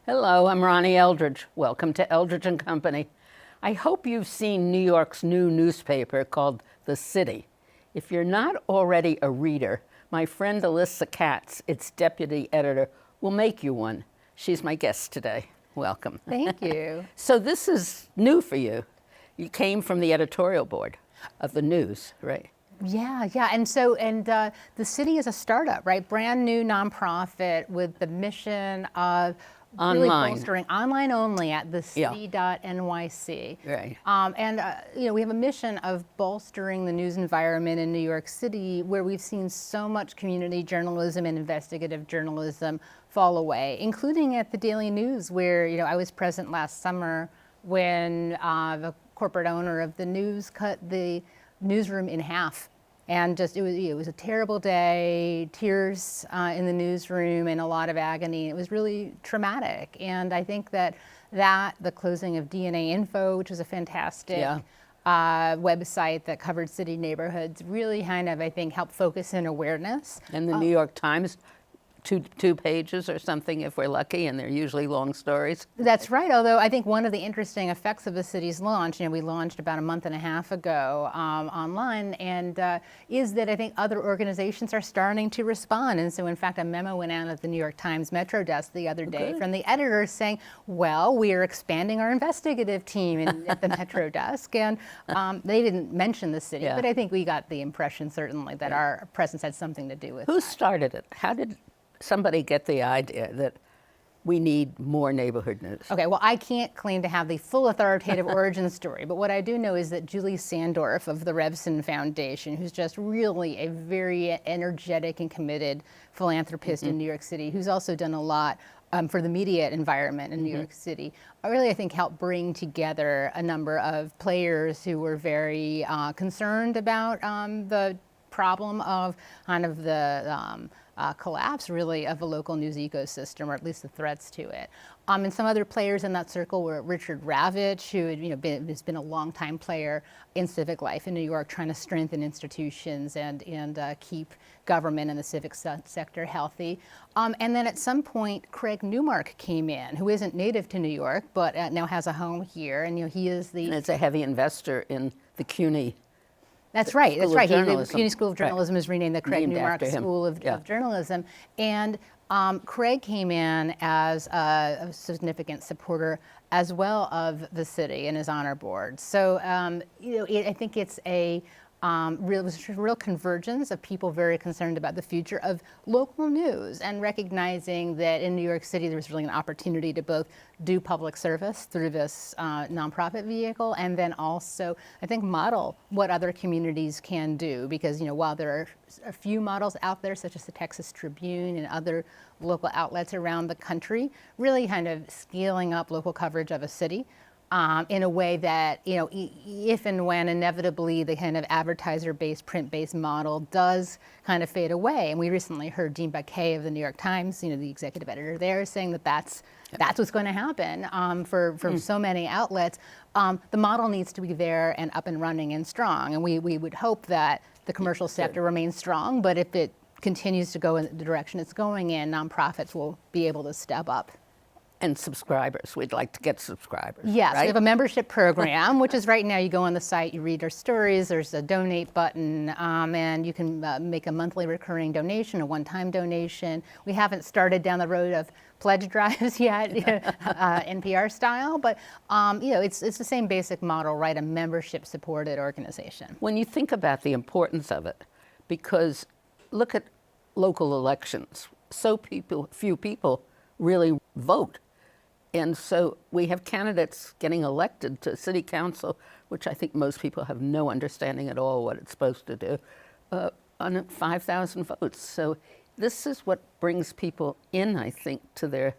Hello, I'm Ronnie Eldridge. Welcome to Eldridge and Company. I hope you've seen New York's new newspaper called The City. If you're not already a reader, my friend Alyssa Katz, its deputy editor, will make you one. She's my guest today. Welcome. Thank you. So this is new for you. You came from the editorial board of the news, right? Yeah. And The City is a startup, right? Brand new nonprofit with the mission of really bolstering online only at TheCity.nyc. Right. We have a mission of bolstering the news environment in New York City, where we've seen so much community journalism and investigative journalism fall away, including at the Daily News, where I was present last summer when the corporate owner of the News cut the newsroom in half. And it was a terrible day, tears in the newsroom and a lot of agony. It was really traumatic. And I think that the closing of DNA Info, which was a fantastic website that covered city neighborhoods, really kind of, I think, helped focus in awareness. And the New York Times, two pages or something if we're lucky, and they're usually long stories. That's right, although I think one of the interesting effects of the city's launch, we launched about a month and a half ago online, and is that I think other organizations are starting to respond. And so in fact, a memo went out at the New York Times Metro desk the other day from the editors saying, well, we are expanding our investigative team at the Metro desk. And they didn't mention the city, but I think we got the impression certainly that our presence had something to do with it. Who started it? How did somebody get the idea that we need more neighborhood news? Okay, well, I can't claim to have the full authoritative origin story, but what I do know is that Julie Sandorf of the Revson Foundation, who's just really a very energetic and committed philanthropist in New York City, who's also done a lot for the media environment in New York City, really, I think, helped bring together a number of players who were very concerned about the problem of kind of the collapse, really, of a local news ecosystem, or at least the threats to it. And some other players in that circle were Richard Ravitch, who has been a longtime player in civic life in New York, trying to strengthen institutions and keep government and the civic sector healthy. And then at some point, Craig Newmark came in, who isn't native to New York, but now has a home here. And he is the... And it's a heavy investor in the CUNY. That's right. The CUNY School of Journalism is renamed the Craig Newmark School of Journalism. And Craig came in as a significant supporter as well of the city and his honor board. So, I think it's a real convergence of people very concerned about the future of local news and recognizing that in New York City there's really an opportunity to both do public service through this nonprofit vehicle, and then also, I think, model what other communities can do. Because while there are a few models out there, such as the Texas Tribune and other local outlets around the country, really kind of scaling up local coverage of a city in a way that, if and when inevitably the kind of advertiser-based, print-based model does kind of fade away. And we recently heard Jean Baquet of the New York Times, the executive editor there, saying that that's what's going to happen for so many outlets. The model needs to be there and up and running and strong. And we would hope that the commercial sector remains strong, but if it continues to go in the direction it's going in, nonprofits will be able to step up. And subscribers. We'd like to get subscribers. Yes, right? We have a membership program, which is right now you go on the site, you read our stories, there's a donate button, and you can make a monthly recurring donation, a one-time donation. We haven't started down the road of pledge drives yet, NPR style, but it's the same basic model, right? A membership-supported organization. When you think about the importance of it, because look at local elections, so few people really vote. And so we have candidates getting elected to city council, which I think most people have no understanding at all what it's supposed to do, on 5,000 votes. So this is what brings people in, I think, to their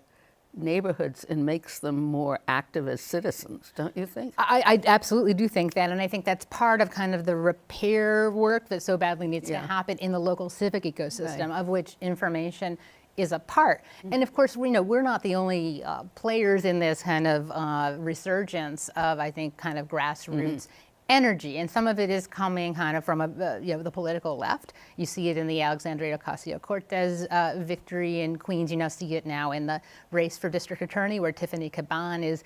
neighborhoods and makes them more active as citizens, don't you think? I absolutely do think that, and I think that's part of kind of the repair work that so badly needs to happen in the local civic ecosystem, of which information is a part. And of course, we're not the only players in this kind of resurgence of, I think, kind of grassroots energy, and some of it is coming kind of from the political left. You see it in the Alexandria Ocasio-Cortez victory in Queens. You now see it now in the race for district attorney, where Tiffany Caban is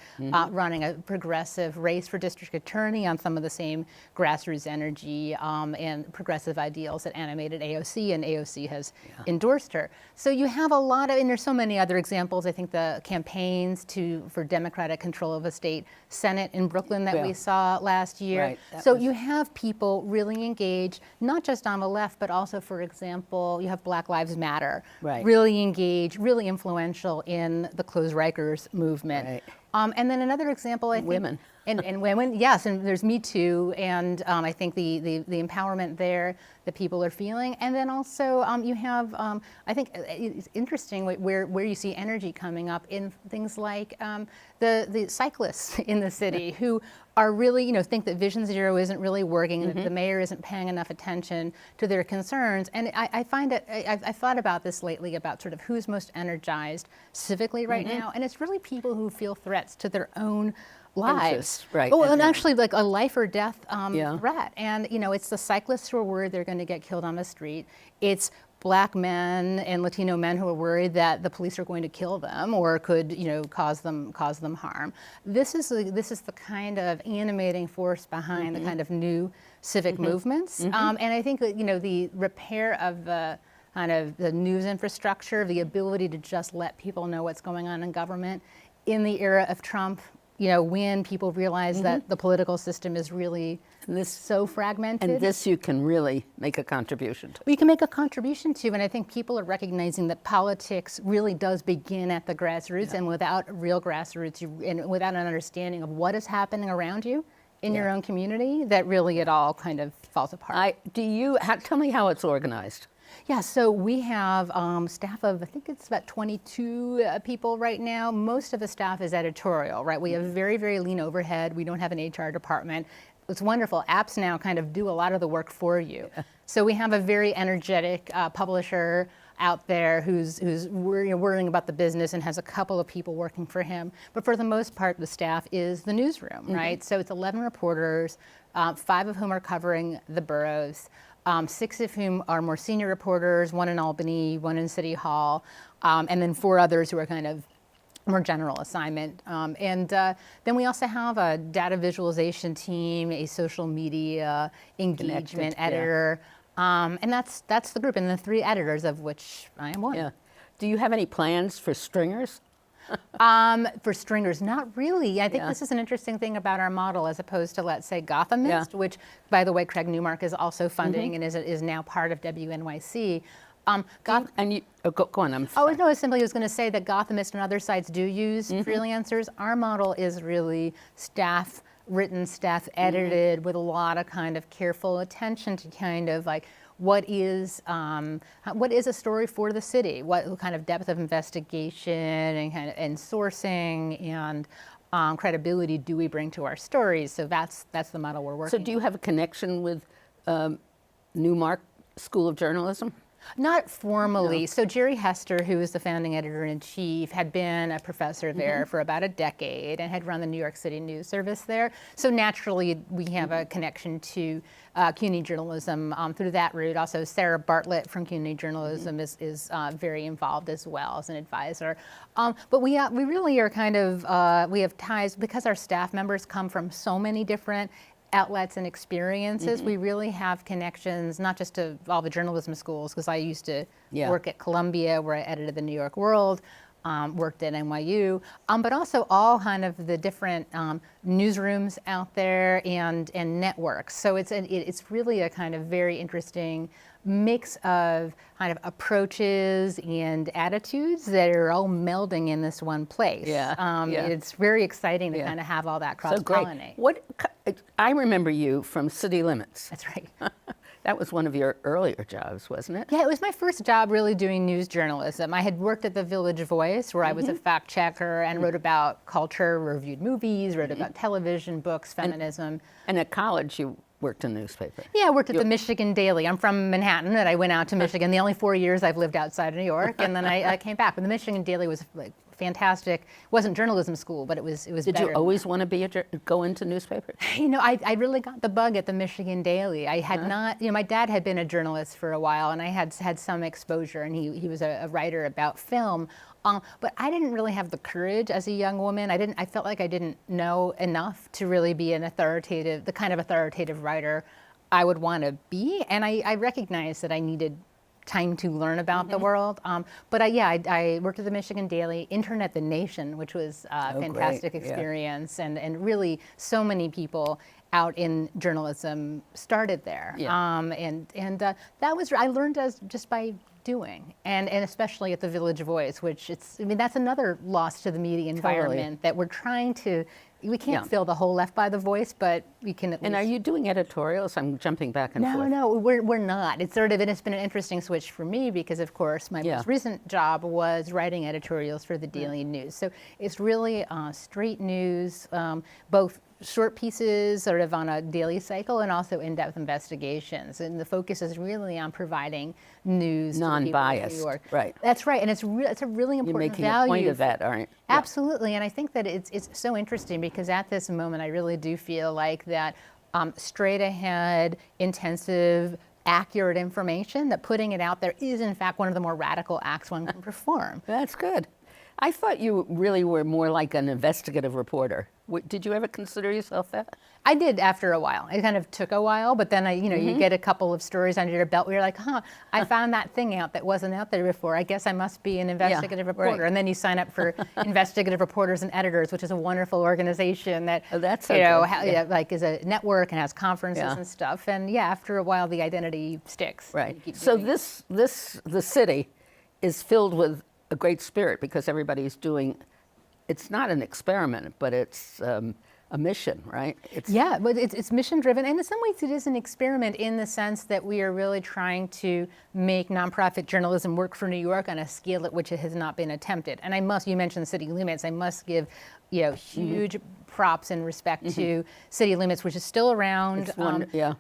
running a progressive race for district attorney on some of the same grassroots energy and progressive ideals that animated AOC, and AOC has endorsed her. So you have a lot of, and there's so many other examples. I think the campaigns for Democratic control of a state Senate in Brooklyn that we saw last year. Right. So you have people really engaged, not just on the left, but also, for example, you have Black Lives Matter, really engaged, really influential in the Close Rikers movement. Right. And then another example, I think, women. And women, yes, and there's Me Too, and I think the empowerment there that people are feeling. And then also you have, I think it's interesting where you see energy coming up in things like the cyclists in the city who are really, think that Vision Zero isn't really working, and that the mayor isn't paying enough attention to their concerns. And I find it, I've thought about this lately, about sort of who's most energized civically right now, and it's really people who feel threats to their own lives. Right. Oh, and actually like a life or death threat. And, it's the cyclists who are worried they're going to get killed on the street. It's Black men and Latino men who are worried that the police are going to kill them or could, cause them harm. This is the kind of animating force behind the kind of new civic movements. And I think that, the repair of the kind of the news infrastructure, the ability to just let people know what's going on in government in the era of Trump, when people realize that the political system is really so fragmented. And this you can really make a contribution to. Well, you can make a contribution to, and I think people are recognizing that politics really does begin at the grassroots, and without real grassroots, and without an understanding of what is happening around you in your own community, that really it all kind of falls apart. Tell me how it's organized. Yeah, so we have staff of, I think it's about 22 people right now. Most of the staff is editorial, right? We have very, very lean overhead. We don't have an HR department. It's wonderful. Apps now kind of do a lot of the work for you. So we have a very energetic publisher out there who's worrying about the business and has a couple of people working for him. But for the most part, the staff is the newsroom, right? So it's 11 reporters, 5 of whom are covering the boroughs. 6 of whom are more senior reporters, 1 in Albany, 1 in City Hall, and then 4 others who are kind of more general assignment. Then we also have a data visualization team, a social media engagement editor, and that's the group, and the 3 editors, of which I am one. Yeah. Do you have any plans for stringers? For stringers, not really. I think this is an interesting thing about our model, as opposed to, let's say, Gothamist, which, by the way, Craig Newmark is also funding and is now part of WNYC. Go on. Oh, no, I simply was going to say that Gothamist and other sites do use freelancers. Our model is really staff-written, staff-edited, with a lot of kind of careful attention to kind of like, what is a story for the city? What kind of depth of investigation and sourcing and credibility do we bring to our stories? So that's the model we're working. So do you have a connection with Newmark School of Journalism? Not formally. No. So Jerry Hester, who is the founding editor-in-chief, had been a professor there for about a decade and had run the New York City News Service there. So naturally, we have a connection to CUNY journalism through that route. Also, Sarah Bartlett from CUNY journalism is very involved as well as an advisor. But we really are kind of, we have ties, because our staff members come from so many different outlets and experiences. We really have connections, not just to all the journalism schools, because I used to work at Columbia, where I edited the New York World, worked at NYU, but also all kind of the different newsrooms out there and networks. So it's really a kind of very interesting mix of kind of approaches and attitudes that are all melding in this one place. It's very exciting to kind of have all that cross-pollinate. So great. I remember you from City Limits. That's right. That was one of your earlier jobs, wasn't it? Yeah, it was my first job really doing news journalism. I had worked at the Village Voice, where I was a fact checker and wrote about culture, reviewed movies, wrote about television, books, feminism. And at college, you worked in the newspaper. Yeah, I worked at the Michigan Daily. I'm from Manhattan, and I went out to Michigan. The only 4 years I've lived outside of New York, and then I came back. But the Michigan Daily was like fantastic. It wasn't journalism school, but it was Did better you always want to go into newspapers? You know, I really got the bug at the Michigan Daily. I had not, you know, my dad had been a journalist for a while, and I had some exposure, and he was a writer about film. But I didn't really have the courage as a young woman. I felt like I didn't know enough to really be the kind of authoritative writer I would want to be. And I recognized that I needed time to learn about the world. But I worked at the Michigan Daily, interned at The Nation, which was a fantastic experience. And really so many people out in journalism started there. That was, I learned just by doing, and especially at the Village Voice, which that's another loss to the media environment that we're trying to, we can't fill the whole left by the Voice, but we can at least. And are you doing editorials? I'm jumping back and forth. No, we're not. It's been an interesting switch for me because, of course, my most recent job was writing editorials for the Daily News. So it's really straight news, both short pieces sort of on a daily cycle and also in-depth investigations. And the focus is really on providing news non-biased, to people in New York. Right. That's right, and it's a really important value. You're making a point of that, aren't you? Absolutely, and I think that it's so interesting because at this moment I really do feel like that straight ahead, intensive, accurate information, that putting it out there is in fact one of the more radical acts one can perform. That's good. I thought you really were more like an investigative reporter. Did you ever consider yourself that? I did after a while. It kind of took a while, but then you get a couple of stories under your belt where you're like, I found that thing out that wasn't out there before. I guess I must be an investigative reporter. Right. And then you sign up for Investigative Reporters and Editors, which is a wonderful organization that like is a network and has conferences and stuff. And after a while, the identity sticks. Right. So the city is filled with a great spirit because everybody's doing. It's not an experiment, but it's a mission, right? But it's mission driven, and in some ways it is an experiment in the sense that we are really trying to make nonprofit journalism work for New York on a scale at which it has not been attempted. And you mentioned City Limits, I must give huge props and respect to City Limits, which is still around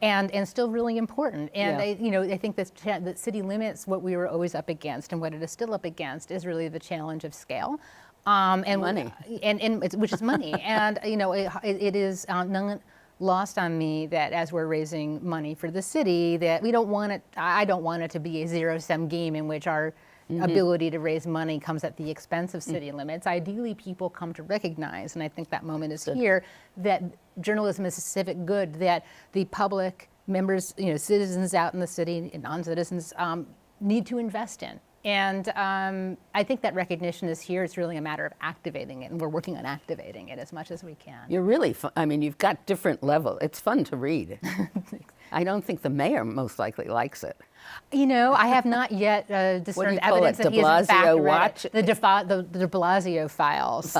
and still really important. And I think that City Limits, what we were always up against and what it is still up against is really the challenge of scale. And money, which is money, and it is not lost on me that as we're raising money for the city, that we don't want it. I don't want it to be a zero-sum game in which our ability to raise money comes at the expense of city limits. Ideally, people come to recognize, and I think that moment is here, that journalism is a civic good that the public members, citizens out in the city, and non-citizens need to invest in. And I think that recognition is here. It's really a matter of activating it, and we're working on activating it as much as we can. You're really fun. I mean, you've got different levels. It's fun to read. I don't think the mayor most likely likes it. I have not yet discerned evidence that he has in fact read it. The DeBlasio Files.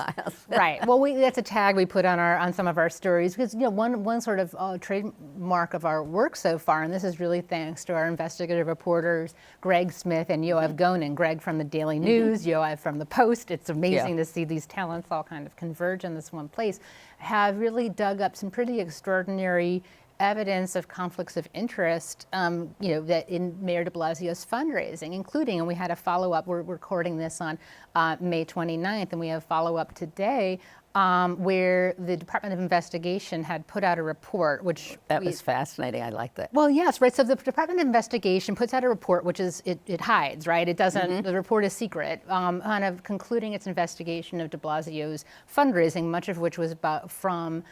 Right. Well, that's a tag we put on some of our stories because one sort of trademark of our work so far, and this is really thanks to our investigative reporters, Greg Smith and Yoav Gonen. Greg from the Daily News, Yoav from the Post. It's amazing to see these talents all kind of converge in this one place. Have really dug up some pretty extraordinary evidence of conflicts of interest, that in Mayor de Blasio's fundraising, including, and we had a follow-up, we're recording this on May 29th, and we have follow-up today, where the Department of Investigation had put out a report, which was fascinating. I like that. Well, yes, right. So the Department of Investigation puts out a report, which is it hides, right? It doesn't. The report is secret, kind of concluding its investigation of de Blasio's fundraising, much of which was from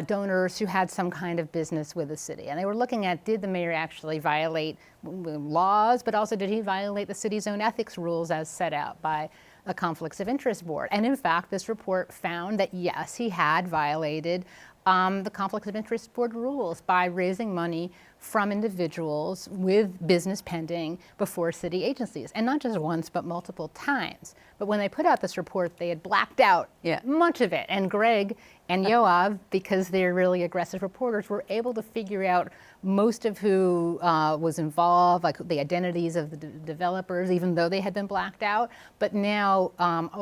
donors who had some kind of business with the city. And they were looking at, did the mayor actually violate laws, but also did he violate the city's own ethics rules as set out by the Conflicts of Interest Board? And in fact, this report found that yes, he had violated the Conflicts of Interest Board rules by raising money from individuals with business pending before city agencies. And not just once, but multiple times. But when they put out this report, they had blacked out much of it. And Greg and Yoav, because they're really aggressive reporters, were able to figure out most of who was involved, like the identities of the developers, even though they had been blacked out. But now,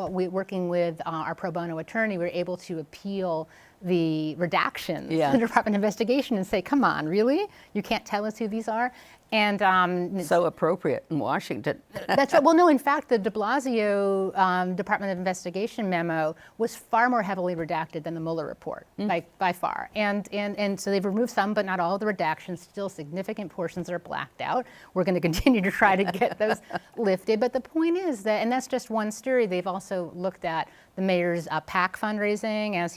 working with our pro bono attorney, we were able to appeal the redactions to the Department of Investigation and say, come on, really? You can't tell us who these are? And so appropriate in Washington. That's right. Well, no, in fact, the DeBlasio Department of Investigation memo was far more heavily redacted than the Mueller report, by far. And so they've removed some, but not all of the redactions. Still significant portions are blacked out. We're going to continue to try to get those lifted. But the point is that, and that's just one story, they've also looked at the mayor's PAC fundraising as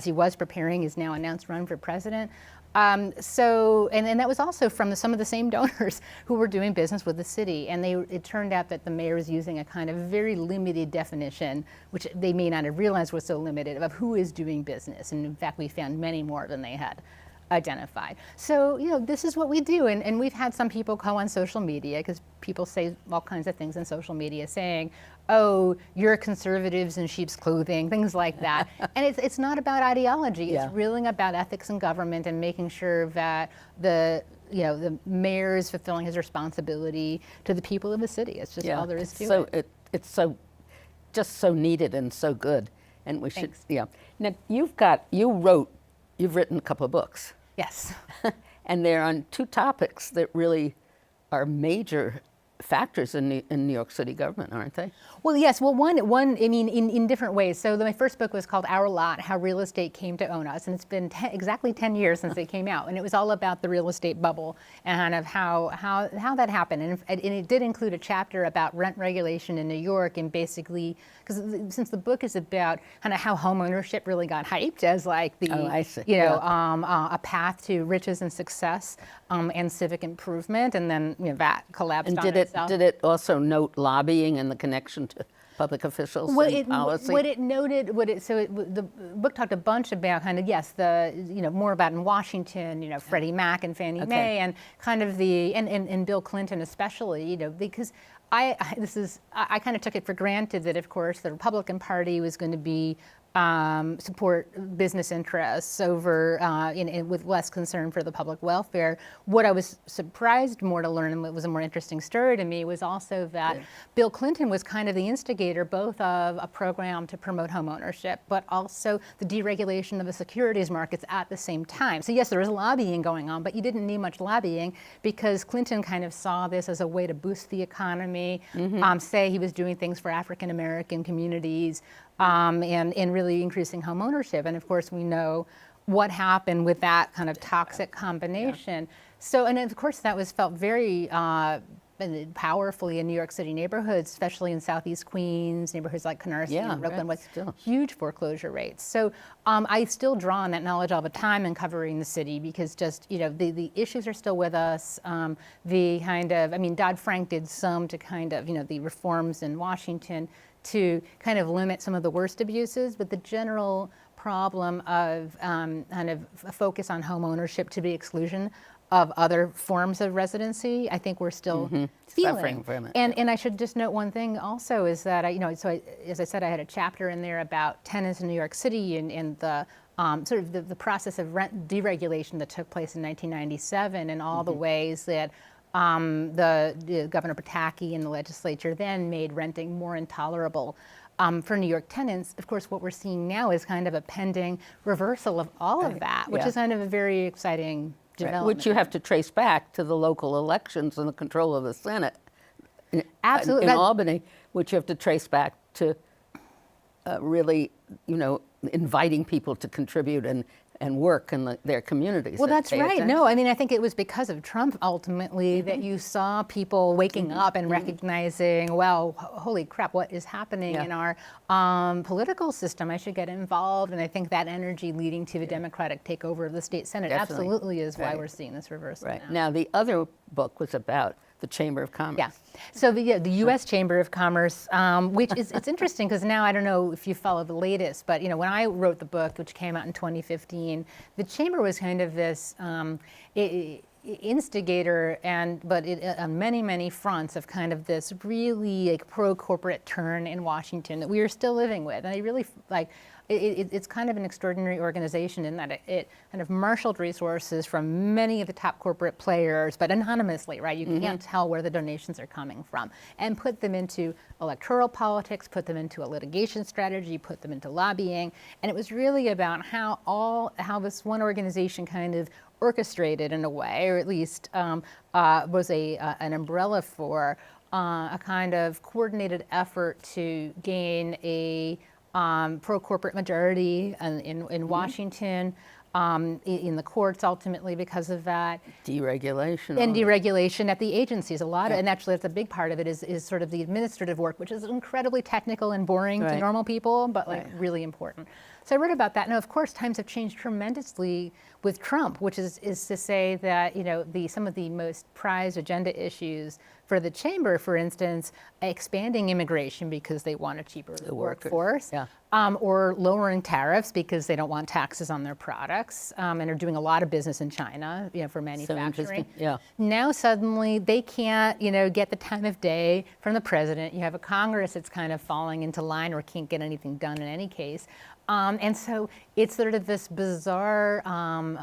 he was preparing his now announced run for president. And that was also from some of the same donors who were doing business with the city. And it turned out that the mayor was using a kind of very limited definition, which they may not have realized was so limited, of who is doing business. And in fact, we found many more than they had identified. So, this is what we do. And we've had some people go on social media, because people say all kinds of things in social media saying, oh, you're conservatives in sheep's clothing, things like that. And it's not about ideology. It's really about ethics in government and making sure that the mayor is fulfilling his responsibility to the people of the city. It's just all there is to it. It's just so needed and so good. And we should, Now, you've written a couple of books. Yes. And they're on two topics that really are major factors in New York City government, aren't they? Well, yes. Well, one. I mean, in different ways. So my first book was called Our Lot: How Real Estate Came to Own Us, and it's been exactly 10 years since it came out, and it was all about the real estate bubble and kind of how that happened. And it did include a chapter about rent regulation in New York, and basically, because since the book is about kind of how home ownership really got hyped as like the a path to riches and success and civic improvement, and then that collapsed on itself. Did it also note lobbying and the connection to public officials and policy? The book talked a bunch about kind of, more about in Washington, Freddie Mac and Fannie Mae, and kind of and Bill Clinton especially, because I kind of took it for granted that, of course, the Republican Party was going to be support business interests over with less concern for the public welfare. What I was surprised more to learn, and what was a more interesting story to me, was also that Bill Clinton was kind of the instigator both of a program to promote home ownership, but also the deregulation of the securities markets at the same time. So yes, there was lobbying going on, but you didn't need much lobbying because Clinton kind of saw this as a way to boost the economy, say he was doing things for African American communities, and really increasing home ownership. And of course, we know what happened with that kind of toxic combination. So, and of course, that was felt very powerfully in New York City neighborhoods, especially in Southeast Queens, neighborhoods like Canarsie and Brooklyn, with huge foreclosure rates. So I still draw on that knowledge all the time in covering the city, because just, the issues are still with us. Dodd-Frank did some to kind of, the reforms in Washington to kind of limit some of the worst abuses, but the general problem of kind of a focus on home ownership to the exclusion of other forms of residency, I think we're still suffering from it. And I should just note one thing also is that as I said, I had a chapter in there about tenants in New York City and the sort of the process of rent deregulation that took place in 1997 and all the ways that the Governor Pataki and the legislature then made renting more intolerable for New York tenants. Of course, what we're seeing now is kind of a pending reversal of all of that, which is kind of a very exciting development. Which you have to trace back to the local elections and the control of the Senate. Absolutely. In Albany, which you have to trace back to really, inviting people to contribute and work in their communities. Well, that's right. No, I think it was because of Trump ultimately that you saw people waking up and recognizing, well, holy crap, what is happening in our political system? I should get involved. And I think that energy leading to the Democratic takeover of the state Senate absolutely is why we're seeing this reversal now. The other book was about the Chamber of Commerce. Yeah. So the U.S. Chamber of Commerce, which is it's interesting because now I don't know if you follow the latest, but when I wrote the book, which came out in 2015, the Chamber was kind of this instigator but on many fronts of kind of this really pro-corporate turn in Washington that we are still living with, and I really it's kind of an extraordinary organization in that it kind of marshaled resources from many of the top corporate players, but anonymously, right? You can't tell where the donations are coming from, and put them into electoral politics, put them into a litigation strategy, put them into lobbying. And it was really about how this one organization kind of orchestrated in a way, or at least was an umbrella for a kind of coordinated effort to gain a pro-corporate majority in Washington, in the courts ultimately because of that. Deregulation. And deregulation at the agencies. A lot of, and actually that's a big part of it is sort of the administrative work, which is incredibly technical and boring to normal people, but like really important. So I wrote about that. Now, of course, times have changed tremendously with Trump, which is to say that, you know, some of the most prized agenda issues for the chamber, for instance, expanding immigration because they want a cheaper workforce, or lowering tariffs because they don't want taxes on their products, and are doing a lot of business in China, you know, for manufacturing. Now suddenly they can't, you know, get the time of day from the president. You have a Congress that's kind of falling into line or can't get anything done in any case. And so it's sort of this bizarre,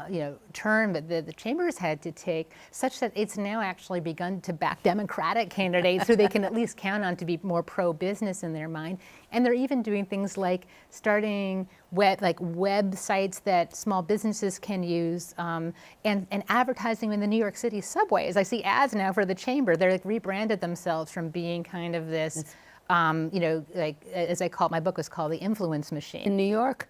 you know, turn that the chambers had to take, such that it's now actually begun to back Democratic candidates who they can at least count on to be more pro-business in their mind. And they're even doing things like starting websites that small businesses can use, and advertising in the New York City subways. I see ads now for the chamber. They're like rebranded themselves from being kind of this. You know, like as I call it, my book was called The Influence Machine. In New York,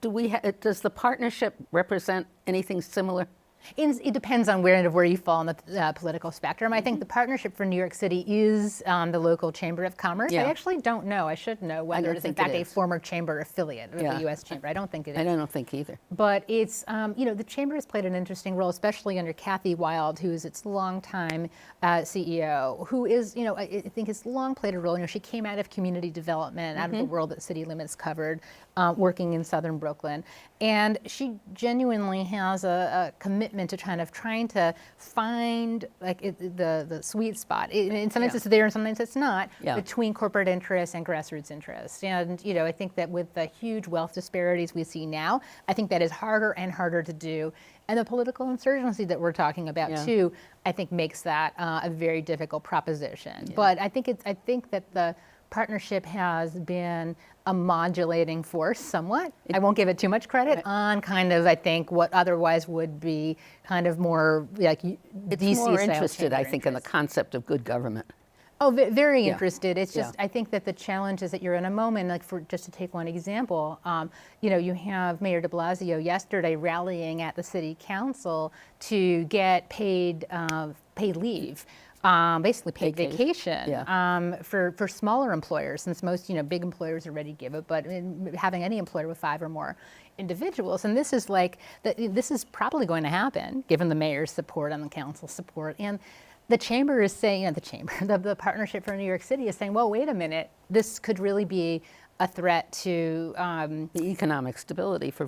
does the partnership represent anything similar? It depends on where you fall on the political spectrum. I think the Partnership for New York City is the local Chamber of Commerce. I actually don't know. I should know whether it's in fact a former chamber affiliate of the U.S. Chamber. I don't think it is. I don't think either. But it's, you know, the Chamber has played an interesting role, especially under Kathy Wild, who is its longtime CEO, who is, you know, I think has long played a role. You know, she came out of community development, out of the world that City Limits covered, working in southern Brooklyn. And she genuinely has a commitment to trying to find like the sweet spot. And sometimes it's there and sometimes it's not, between corporate interests and grassroots interests. And, you know, I think that with the huge wealth disparities we see now, I think that is harder and harder to do. And the political insurgency that we're talking about too, I think makes that a very difficult proposition. But I think that the partnership has been a modulating force somewhat. I won't give it too much credit on kind of, I think, what otherwise would be kind of more like DC It's more interested, I think, in the concept of good government. Oh, very interested. It's just, I think that the challenge is that you're in a moment, like just to take one example, you know, you have Mayor DeBlasio yesterday rallying at the city council to get paid leave. Basically paid vacation for smaller employers, since most, you know, big employers already give it, but having any employer with 5 or more individuals. And this is like, this is probably going to happen given the mayor's support and the council's support. And the chamber is saying, you know, the Partnership for New York City is saying, well, wait a minute, this could really be a threat to the economic stability for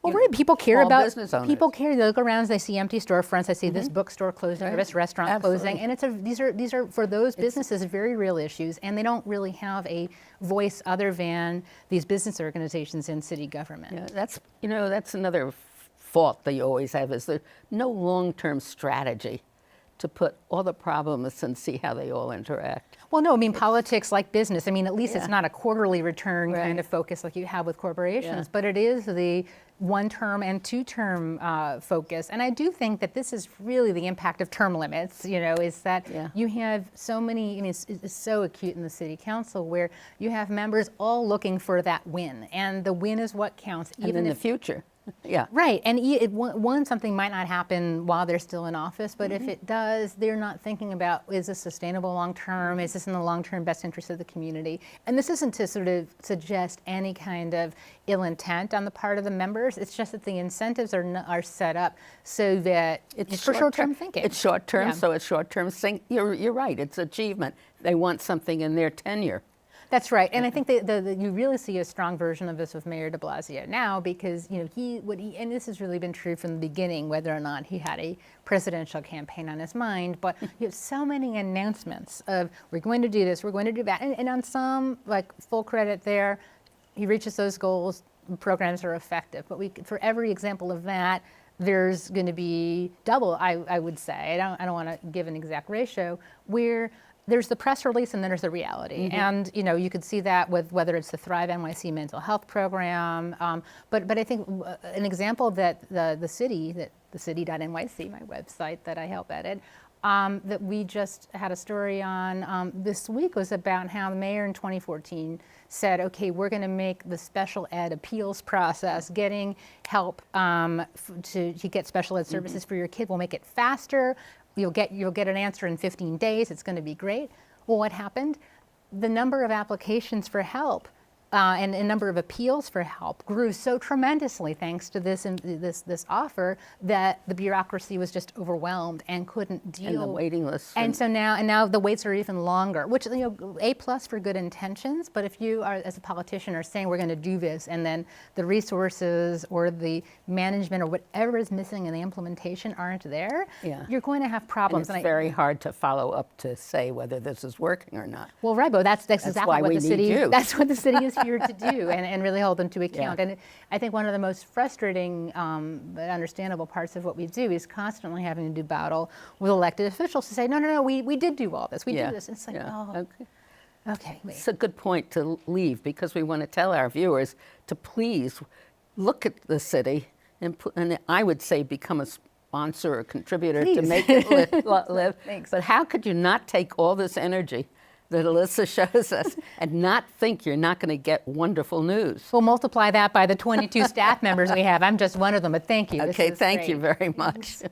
well, right. People care about business owners. People care. They look around, they see empty storefronts. They see this bookstore closing, or this restaurant closing, and these are for those businesses very real issues, and they don't really have a voice other than these business organizations in city government. Yeah, that's another fault that you always have, is there no long-term strategy to put all the problems and see how they all interact. Well, no, I mean, politics like business. I mean, at least it's not a quarterly return kind of focus like you have with corporations, but it is the one-term and two-term focus. And I do think that this is really the impact of term limits, you know, is that you have so many, I mean, it's so acute in the city council where you have members all looking for that win. And the win is what counts. Even in the future. Right, and something might not happen while they're still in office, but if it does, they're not thinking about, is this sustainable long term? Is this in the long term best interest of the community? And this isn't to sort of suggest any kind of ill intent on the part of the members. It's just that the incentives are set up so that it's for short term thinking. It's short term, so it's short term. You're right. It's achievement. They want something in their tenure. That's right, and I think that you really see a strong version of this with Mayor de Blasio now, because you know and this has really been true from the beginning, whether or not he had a presidential campaign on his mind. But you have so many announcements of we're going to do this, we're going to do that, and on some, like, full credit there, he reaches those goals, programs are effective. But for every example of that, there's going to be double, I would say. I don't want to give an exact ratio where there's the press release and then there's the reality. And you know, you could see that with whether it's the Thrive NYC mental health program, but I think an example that the city, that TheCity.nyc, my website that I help edit, that we just had a story on this week was about how the mayor in 2014 said, okay, we're going to make the special ed appeals process, getting help to get special ed services for your kid, we'll make it faster. You'll get an answer in 15 days. It's going to be great. Well, what happened? The number of applications for help and a number of appeals for help grew so tremendously thanks to this offer that the bureaucracy was just overwhelmed and couldn't deal. And the waiting list. And so now the waits are even longer, which, A+ for good intentions, but if you are, as a politician, are saying we're going to do this and then the resources or the management or whatever is missing in the implementation aren't there, you're going to have problems. And it's very hard to follow up to say whether this is working or not. Well, right, but that's exactly what the city. That's what the city is here to do, and really hold them to account. And I think one of the most frustrating but understandable parts of what we do is constantly having to do battle with elected officials to say, no, we did do all this, we did this. And it's like, okay. Wait. It's a good point to leave because we want to tell our viewers to please look at the city and I would say become a sponsor or contributor to make it live. Thanks. But how could you not take all this energy that Alyssa shows us and not think you're not going to get wonderful news? We'll multiply that by the 22 staff members we have. I'm just one of them, but thank you. Okay, thank you very much.